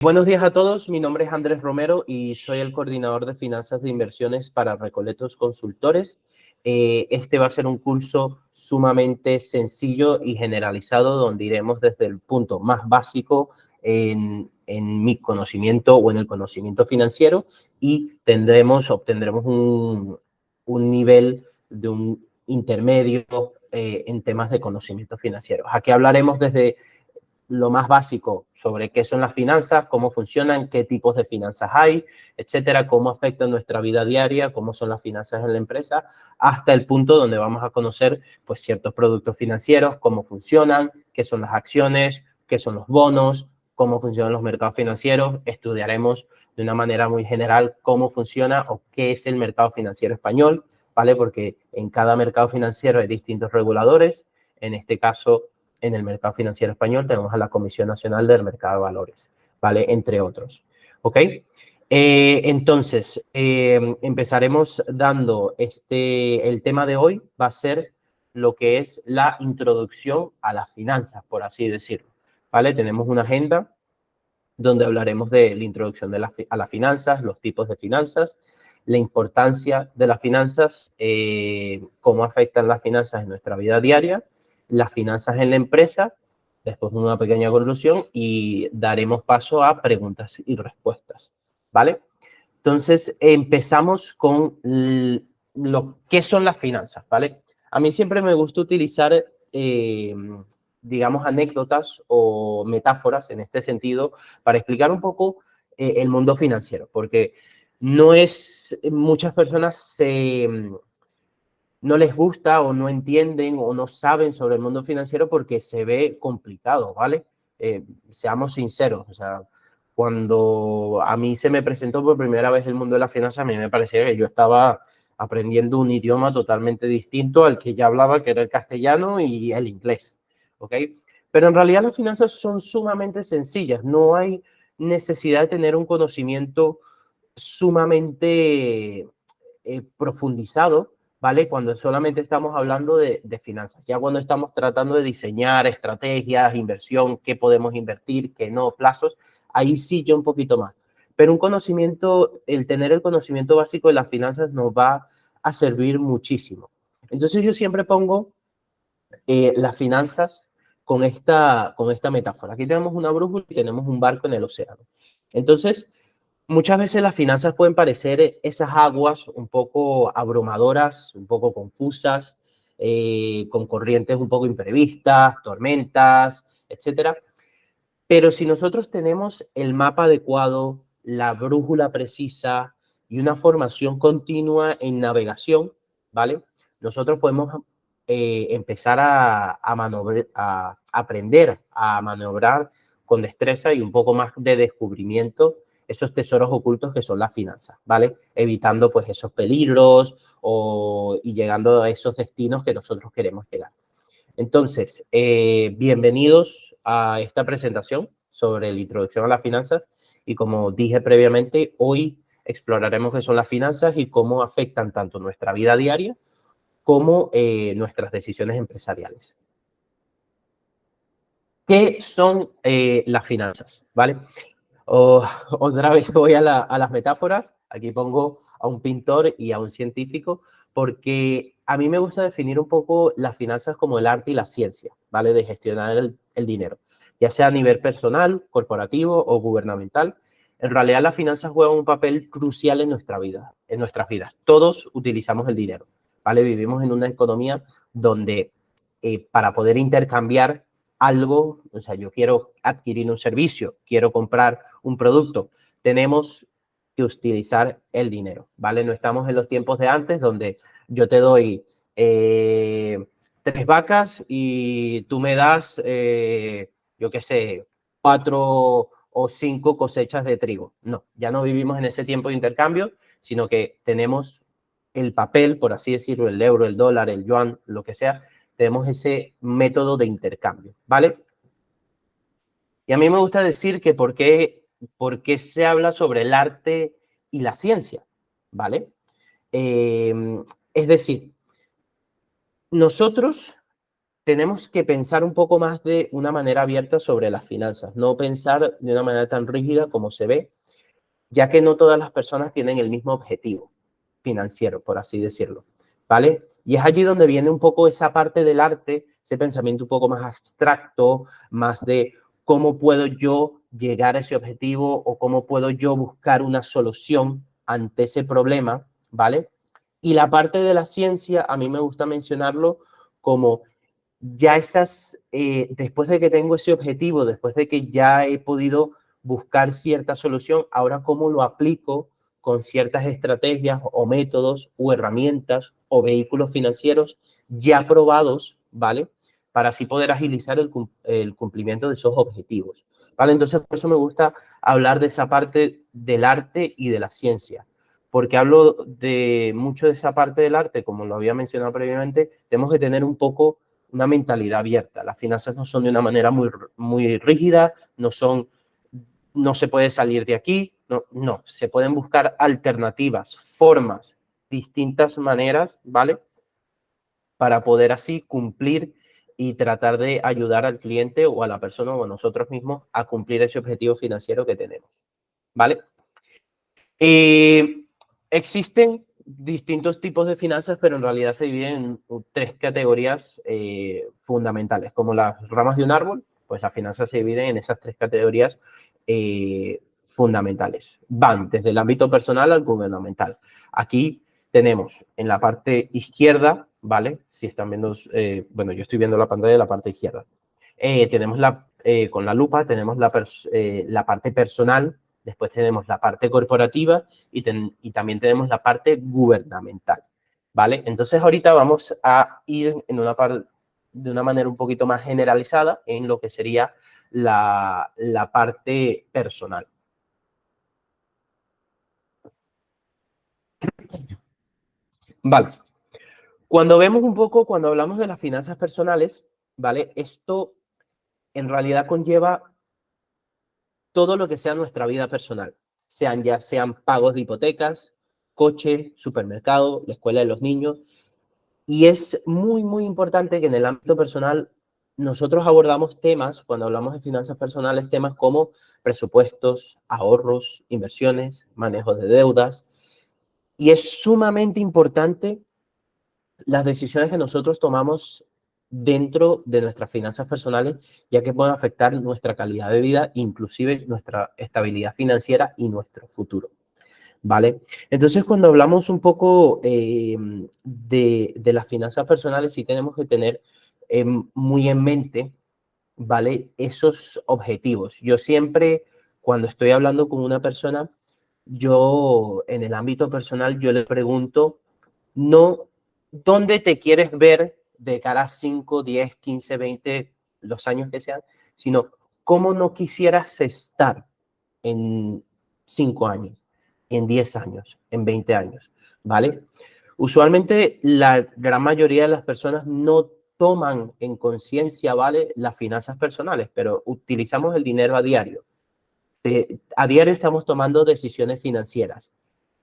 Buenos días a todos, mi nombre es Andrés Romero y soy el coordinador de finanzas de inversiones para Recoletos Consultores. Este va a ser un curso sumamente sencillo y generalizado donde iremos desde el punto más básico en mi conocimiento o en el conocimiento financiero y obtendremos un nivel de un intermedio en temas de conocimiento financiero. Aquí hablaremos desde lo más básico sobre qué son las finanzas, cómo funcionan, qué tipos de finanzas hay, etcétera, cómo afectan nuestra vida diaria, cómo son las finanzas en la empresa, hasta el punto donde vamos a conocer pues ciertos productos financieros, cómo funcionan, qué son las acciones, qué son los bonos, cómo funcionan los mercados financieros. Estudiaremos de una manera muy general cómo funciona o qué es el mercado financiero español, ¿vale? Porque en cada mercado financiero hay distintos reguladores. En este caso, en el mercado financiero español tenemos a la Comisión Nacional del Mercado de Valores, ¿vale? Entre otros, ¿ok? Entonces, empezaremos dando el tema de hoy va a ser lo que es la introducción a las finanzas, por así decirlo, ¿vale? Tenemos una agenda donde hablaremos de la introducción a las finanzas, los tipos de finanzas, la importancia de las finanzas, cómo afectan las finanzas en nuestra vida diaria, las finanzas en la empresa, después una pequeña conclusión y daremos paso a preguntas y respuestas, ¿vale? Entonces, empezamos con lo que son las finanzas, ¿vale? A mí siempre me gusta utilizar, digamos, anécdotas o metáforas en este sentido para explicar un poco el mundo financiero, porque muchas personas no les gusta o no entienden o no saben sobre el mundo financiero porque se ve complicado, ¿vale? Seamos sinceros, o sea, cuando a mí se me presentó por primera vez el mundo de las finanzas, a mí me parecía que yo estaba aprendiendo un idioma totalmente distinto al que ya hablaba, que era el castellano y el inglés, ¿ok? Pero en realidad las finanzas son sumamente sencillas, no hay necesidad de tener un conocimiento sumamente profundizado, ¿vale? Cuando solamente estamos hablando de finanzas. Ya cuando estamos tratando de diseñar estrategias, inversión, qué podemos invertir, qué no, plazos, ahí sí ya un poquito más. Pero el tener el conocimiento básico de las finanzas nos va a servir muchísimo. Entonces yo siempre pongo las finanzas con esta metáfora. Aquí tenemos una brújula y tenemos un barco en el océano. Entonces, muchas veces las finanzas pueden parecer esas aguas un poco abrumadoras, un poco confusas, con corrientes un poco imprevistas, tormentas, etcétera. Pero si nosotros tenemos el mapa adecuado, la brújula precisa y una formación continua en navegación, ¿vale? Nosotros podemos empezar a aprender a maniobrar con destreza y un poco más de descubrimiento esos tesoros ocultos que son las finanzas, ¿vale? Evitando pues esos peligros y llegando a esos destinos que nosotros queremos llegar. Entonces, bienvenidos a esta presentación sobre la introducción a las finanzas y como dije previamente, hoy exploraremos qué son las finanzas y cómo afectan tanto nuestra vida diaria como nuestras decisiones empresariales. ¿Qué son las finanzas? ¿Vale? Otra vez voy a las metáforas. Aquí pongo a un pintor y a un científico porque a mí me gusta definir un poco las finanzas como el arte y la ciencia, ¿vale? De gestionar el dinero, ya sea a nivel personal, corporativo o gubernamental. En realidad las finanzas juegan un papel crucial en nuestra vida, en nuestras vidas. Todos utilizamos el dinero, ¿vale? Vivimos en una economía donde para poder intercambiar algo, o sea, yo quiero adquirir un servicio, quiero comprar un producto, tenemos que utilizar el dinero, ¿vale? No estamos en los tiempos de antes donde yo te doy 3 vacas y tú me das, yo qué sé, 4 o 5 cosechas de trigo. No, ya no vivimos en ese tiempo de intercambio, sino que tenemos el papel, por así decirlo, el euro, el dólar, el yuan, lo que sea, tenemos ese método de intercambio, ¿vale? Y a mí me gusta decir que por qué se habla sobre el arte y la ciencia, ¿vale? Es decir, nosotros tenemos que pensar un poco más de una manera abierta sobre las finanzas, no pensar de una manera tan rígida como se ve, ya que no todas las personas tienen el mismo objetivo financiero, por así decirlo, ¿vale? Y es allí donde viene un poco esa parte del arte, ese pensamiento un poco más abstracto, más de cómo puedo yo llegar a ese objetivo o cómo puedo yo buscar una solución ante ese problema, ¿vale? Y la parte de la ciencia, a mí me gusta mencionarlo como ya después de que tengo ese objetivo, después de que ya he podido buscar cierta solución, ahora cómo lo aplico con ciertas estrategias o métodos o herramientas o vehículos financieros ya probados, ¿vale? Para así poder agilizar el cumplimiento de esos objetivos, ¿vale? Entonces, por eso me gusta hablar de esa parte del arte y de la ciencia, porque hablo de mucho de esa parte del arte, como lo había mencionado previamente, tenemos que tener un poco una mentalidad abierta. Las finanzas no son de una manera muy rígida, no se puede salir de aquí, no, se pueden buscar alternativas, formas, distintas maneras, ¿vale? Para poder así cumplir y tratar de ayudar al cliente o a la persona o a nosotros mismos a cumplir ese objetivo financiero que tenemos, ¿vale? Eh, Existen distintos tipos de finanzas, pero en realidad se dividen en tres categorías fundamentales. Como las ramas de un árbol, pues las finanzas se dividen en esas tres categorías fundamentales. Van desde el ámbito personal al gubernamental. Aquí tenemos en la parte izquierda, ¿vale? Si están viendo, bueno, yo estoy viendo la pantalla de la parte izquierda. Tenemos con la lupa, tenemos la parte personal. Después tenemos la parte corporativa y también tenemos la parte gubernamental, ¿vale? Entonces ahorita vamos a ir de una manera un poquito más generalizada en lo que sería la parte personal. Vale. Cuando hablamos de las finanzas personales, ¿vale? Esto en realidad conlleva todo lo que sea nuestra vida personal, ya sean pagos de hipotecas, coche, supermercado, la escuela de los niños. Y es muy importante que en el ámbito personal nosotros abordamos temas, cuando hablamos de finanzas personales, temas como presupuestos, ahorros, inversiones, manejo de deudas. Y es sumamente importante las decisiones que nosotros tomamos dentro de nuestras finanzas personales, ya que pueden afectar nuestra calidad de vida, inclusive nuestra estabilidad financiera y nuestro futuro, ¿vale? Entonces, cuando hablamos un poco de las finanzas personales, sí tenemos que tener muy en mente, ¿vale? Esos objetivos. Yo siempre, cuando estoy hablando con una persona, yo en el ámbito personal, yo le pregunto, no, ¿dónde te quieres ver de cara a 5, 10, 15, 20, los años que sean? Sino, ¿cómo no quisieras estar en 5 años, en 10 años, en 20 años? ¿Vale? Usualmente la gran mayoría de las personas no toman en conciencia, ¿vale?, las finanzas personales, pero utilizamos el dinero a diario. A diario estamos tomando decisiones financieras.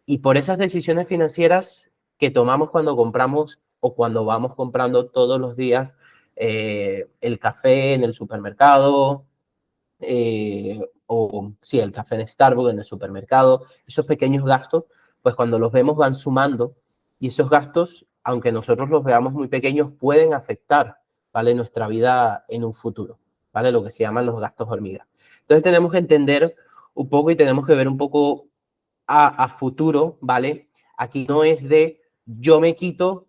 Y por esas decisiones financieras que tomamos cuando compramos o cuando vamos comprando todos los días el café en el supermercado, o sí, el café en Starbucks, en el supermercado, esos pequeños gastos, pues cuando los vemos van sumando y esos gastos, aunque nosotros los veamos muy pequeños, pueden afectar, ¿vale?, nuestra vida en un futuro, ¿vale? Lo que se llaman los gastos hormiga. Entonces tenemos que entender un poco y tenemos que ver un poco a futuro, ¿vale? Aquí no es de yo me quito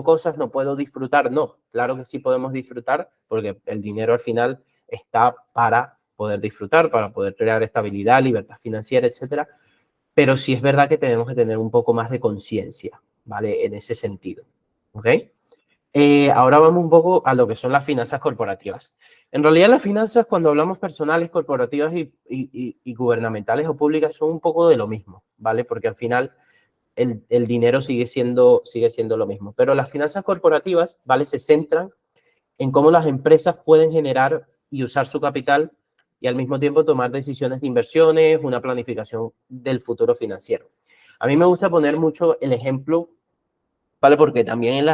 cosas, no puedo disfrutar. No, claro que sí podemos disfrutar porque el dinero al final está para poder disfrutar, para poder crear estabilidad, libertad financiera, etcétera. Pero sí es verdad que tenemos que tener un poco más de conciencia, ¿vale? En ese sentido, ¿ok? Ahora vamos un poco a lo que son las finanzas corporativas. En realidad las finanzas, cuando hablamos personales, corporativas y gubernamentales o públicas, son un poco de lo mismo, ¿vale? Porque al final el dinero sigue siendo lo mismo. Pero las finanzas corporativas, ¿vale?, se centran en cómo las empresas pueden generar y usar su capital y al mismo tiempo tomar decisiones de inversiones, una planificación del futuro financiero. A mí me gusta poner mucho el ejemplo ¿vale? Porque también en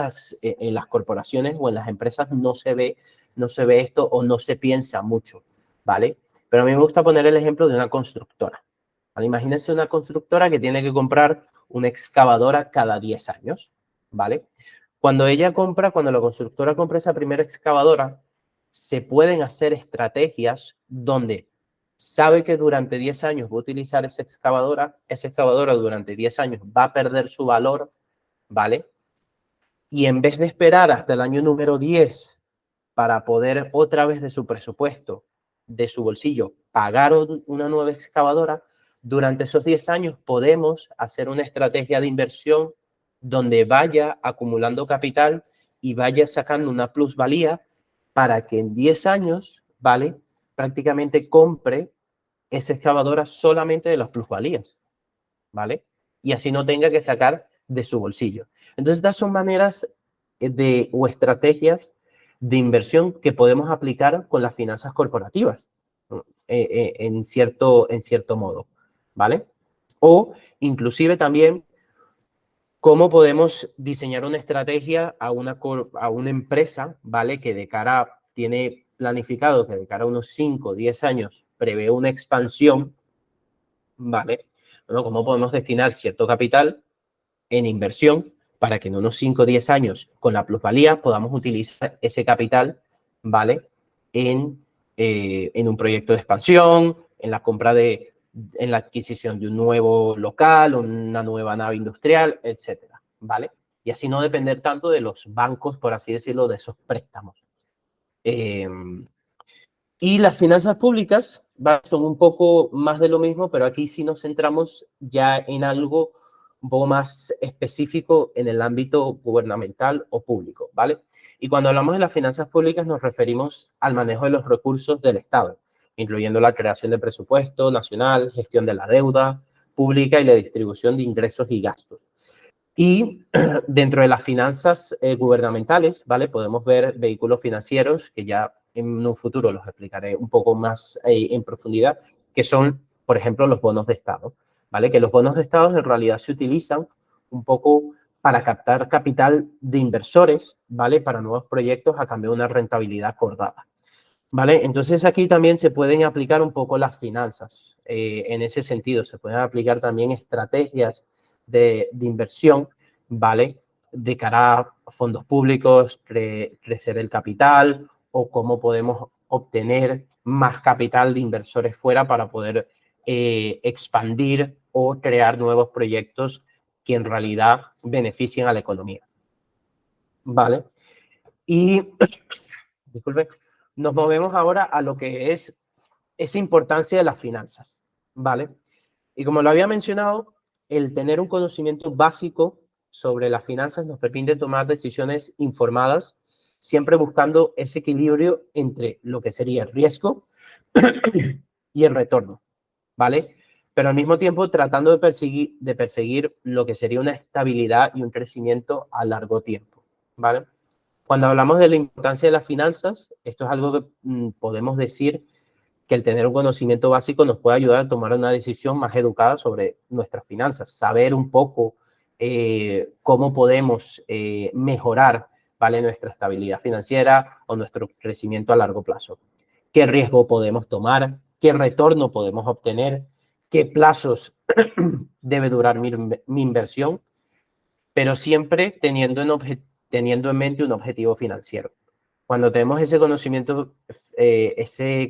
las corporaciones o en las empresas no se ve esto o no se piensa mucho, ¿vale? Pero a mí me gusta poner el ejemplo de una constructora, ¿vale? Imagínense una constructora que tiene que comprar una excavadora cada 10 años, ¿vale? Cuando la constructora compra esa primera excavadora, se pueden hacer estrategias donde sabe que durante 10 años va a utilizar esa excavadora durante 10 años va a perder su valor, ¿vale? Y en vez de esperar hasta el año número 10 para poder otra vez de su presupuesto, de su bolsillo, pagar una nueva excavadora, durante esos 10 años podemos hacer una estrategia de inversión donde vaya acumulando capital y vaya sacando una plusvalía para que en 10 años, ¿vale? Prácticamente compre esa excavadora solamente de las plusvalías, ¿vale? Y así no tenga que sacar de su bolsillo. Entonces, estas son maneras o estrategias de inversión que podemos aplicar con las finanzas corporativas, en cierto modo, ¿vale? O inclusive también cómo podemos diseñar una estrategia a una empresa, ¿vale? Que tiene planificado que de cara a unos 5 o 10 años prevé una expansión, ¿vale? Bueno, ¿cómo podemos destinar cierto capital en inversión para que en unos 5 o 10 años, con la plusvalía, podamos utilizar ese capital, ¿vale? En un proyecto de expansión, en la adquisición de un nuevo local, una nueva nave industrial, etcétera, ¿vale? Y así no depender tanto de los bancos, por así decirlo, de esos préstamos. Y las finanzas públicas son un poco más de lo mismo, pero aquí sí nos centramos ya en algo un poco más específico en el ámbito gubernamental o público, ¿vale? Y cuando hablamos de las finanzas públicas nos referimos al manejo de los recursos del Estado, incluyendo la creación de presupuesto nacional, gestión de la deuda pública y la distribución de ingresos y gastos. Y dentro de las finanzas gubernamentales, ¿vale? Podemos ver vehículos financieros, que ya en un futuro los explicaré un poco más en profundidad, que son, por ejemplo, los bonos de Estado, ¿vale? Que los bonos de Estado en realidad se utilizan un poco para captar capital de inversores, ¿vale? Para nuevos proyectos a cambio de una rentabilidad acordada, ¿vale? Entonces aquí también se pueden aplicar un poco las finanzas. En ese sentido, se pueden aplicar también estrategias de inversión, ¿vale? De cara a fondos públicos, crecer el capital o cómo podemos obtener más capital de inversores fuera para poder expandir o crear nuevos proyectos que en realidad beneficien a la economía, ¿vale? Y, disculpe, nos movemos ahora a lo que es esa importancia de las finanzas, ¿vale? Y como lo había mencionado, el tener un conocimiento básico sobre las finanzas nos permite tomar decisiones informadas, siempre buscando ese equilibrio entre lo que sería el riesgo y el retorno, ¿vale? Pero al mismo tiempo tratando de perseguir lo que sería una estabilidad y un crecimiento a largo tiempo, ¿vale? Cuando hablamos de la importancia de las finanzas, esto es algo que podemos decir que el tener un conocimiento básico nos puede ayudar a tomar una decisión más educada sobre nuestras finanzas, saber un poco cómo podemos mejorar, ¿vale? Nuestra estabilidad financiera o nuestro crecimiento a largo plazo. ¿Qué riesgo podemos tomar? ¿Qué retorno podemos obtener? ¿Qué plazos debe durar mi inversión? Pero siempre teniendo en mente un objetivo financiero. Cuando tenemos ese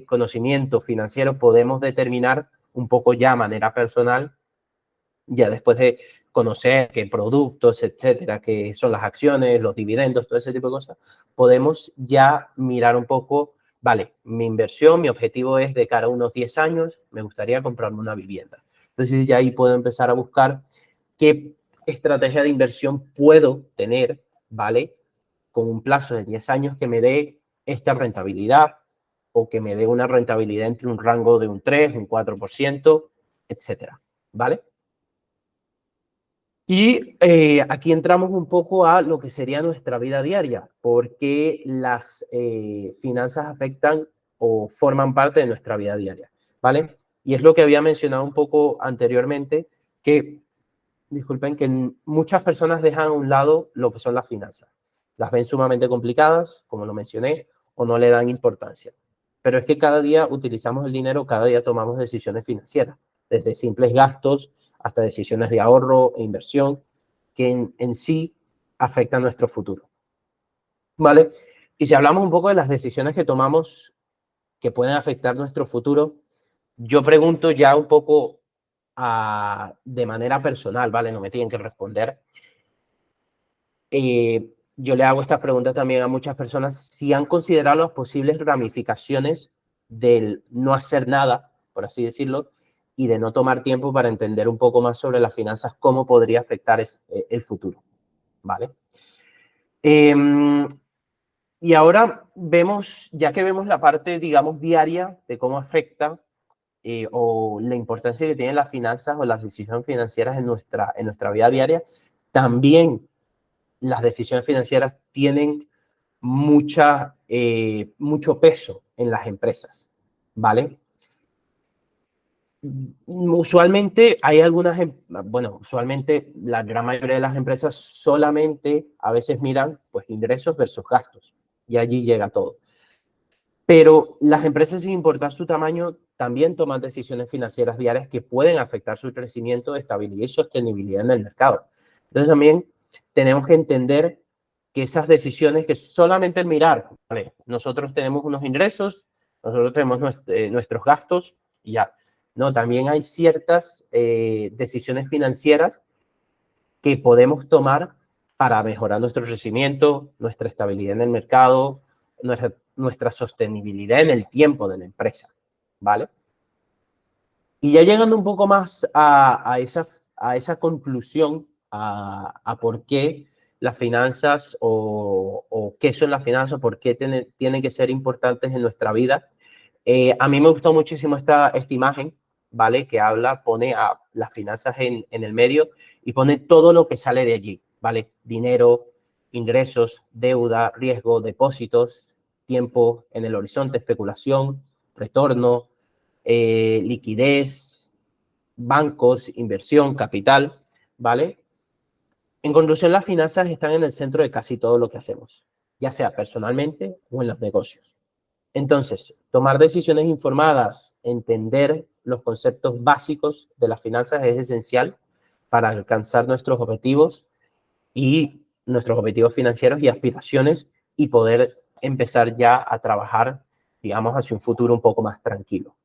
conocimiento financiero, podemos determinar un poco ya a manera personal, ya después de conocer qué productos, etcétera, qué son las acciones, los dividendos, todo ese tipo de cosas, podemos ya mirar un poco, vale, mi inversión, mi objetivo es de cara a unos 10 años, me gustaría comprarme una vivienda. Entonces ya ahí puedo empezar a buscar qué estrategia de inversión puedo tener, ¿vale? Con un plazo de 10 años que me dé esta rentabilidad o que me dé una rentabilidad entre un rango de un 3, un 4%, etcétera, ¿vale? Y aquí entramos un poco a lo que sería nuestra vida diaria, porque las finanzas afectan o forman parte de nuestra vida diaria, ¿vale? Y es lo que había mencionado un poco anteriormente, que disculpen, que muchas personas dejan a un lado lo que son las finanzas. Las ven sumamente complicadas, como lo mencioné, o no le dan importancia. Pero es que cada día utilizamos el dinero, cada día tomamos decisiones financieras, desde simples gastos hasta decisiones de ahorro e inversión, que en sí afectan nuestro futuro. ¿Vale? Y si hablamos un poco de las decisiones que tomamos que pueden afectar nuestro futuro, yo pregunto ya un poco de manera personal, ¿vale? No me tienen que responder. Yo le hago estas preguntas también a muchas personas si han considerado las posibles ramificaciones del no hacer nada, por así decirlo, y de no tomar tiempo para entender un poco más sobre las finanzas, cómo podría afectar el futuro, ¿vale? Y ahora vemos, ya que vemos la parte, digamos, diaria de cómo afecta o la importancia que tienen las finanzas o las decisiones financieras en nuestra vida diaria, también las decisiones financieras tienen mucho peso en las empresas, ¿vale? Usualmente hay usualmente la gran mayoría de las empresas solamente a veces miran pues ingresos versus gastos y allí llega todo. Pero las empresas, sin importar su tamaño, también toman decisiones financieras diarias que pueden afectar su crecimiento, estabilidad y sostenibilidad en el mercado. Entonces también tenemos que entender que esas decisiones que solamente el mirar, ¿vale? Nosotros tenemos unos ingresos, nosotros tenemos nuestros gastos y ya. No, también hay ciertas decisiones financieras que podemos tomar para mejorar nuestro crecimiento, nuestra estabilidad en el mercado, nuestra sostenibilidad en el tiempo de la empresa, ¿vale? Y ya llegando un poco más a esa conclusión, a por qué las finanzas o qué son las finanzas, por qué tienen que ser importantes en nuestra vida. A mí me gustó muchísimo esta imagen, ¿vale? Que pone a las finanzas en el medio y pone todo lo que sale de allí, ¿vale? Dinero, ingresos, deuda, riesgo, depósitos, tiempo en el horizonte, especulación, retorno, liquidez, bancos, inversión, capital, ¿vale? En conclusión, las finanzas están en el centro de casi todo lo que hacemos, ya sea personalmente o en los negocios. Entonces, tomar decisiones informadas, entender los conceptos básicos de las finanzas es esencial para alcanzar nuestros objetivos financieros y aspiraciones y poder empezar ya a trabajar, digamos, hacia un futuro un poco más tranquilo.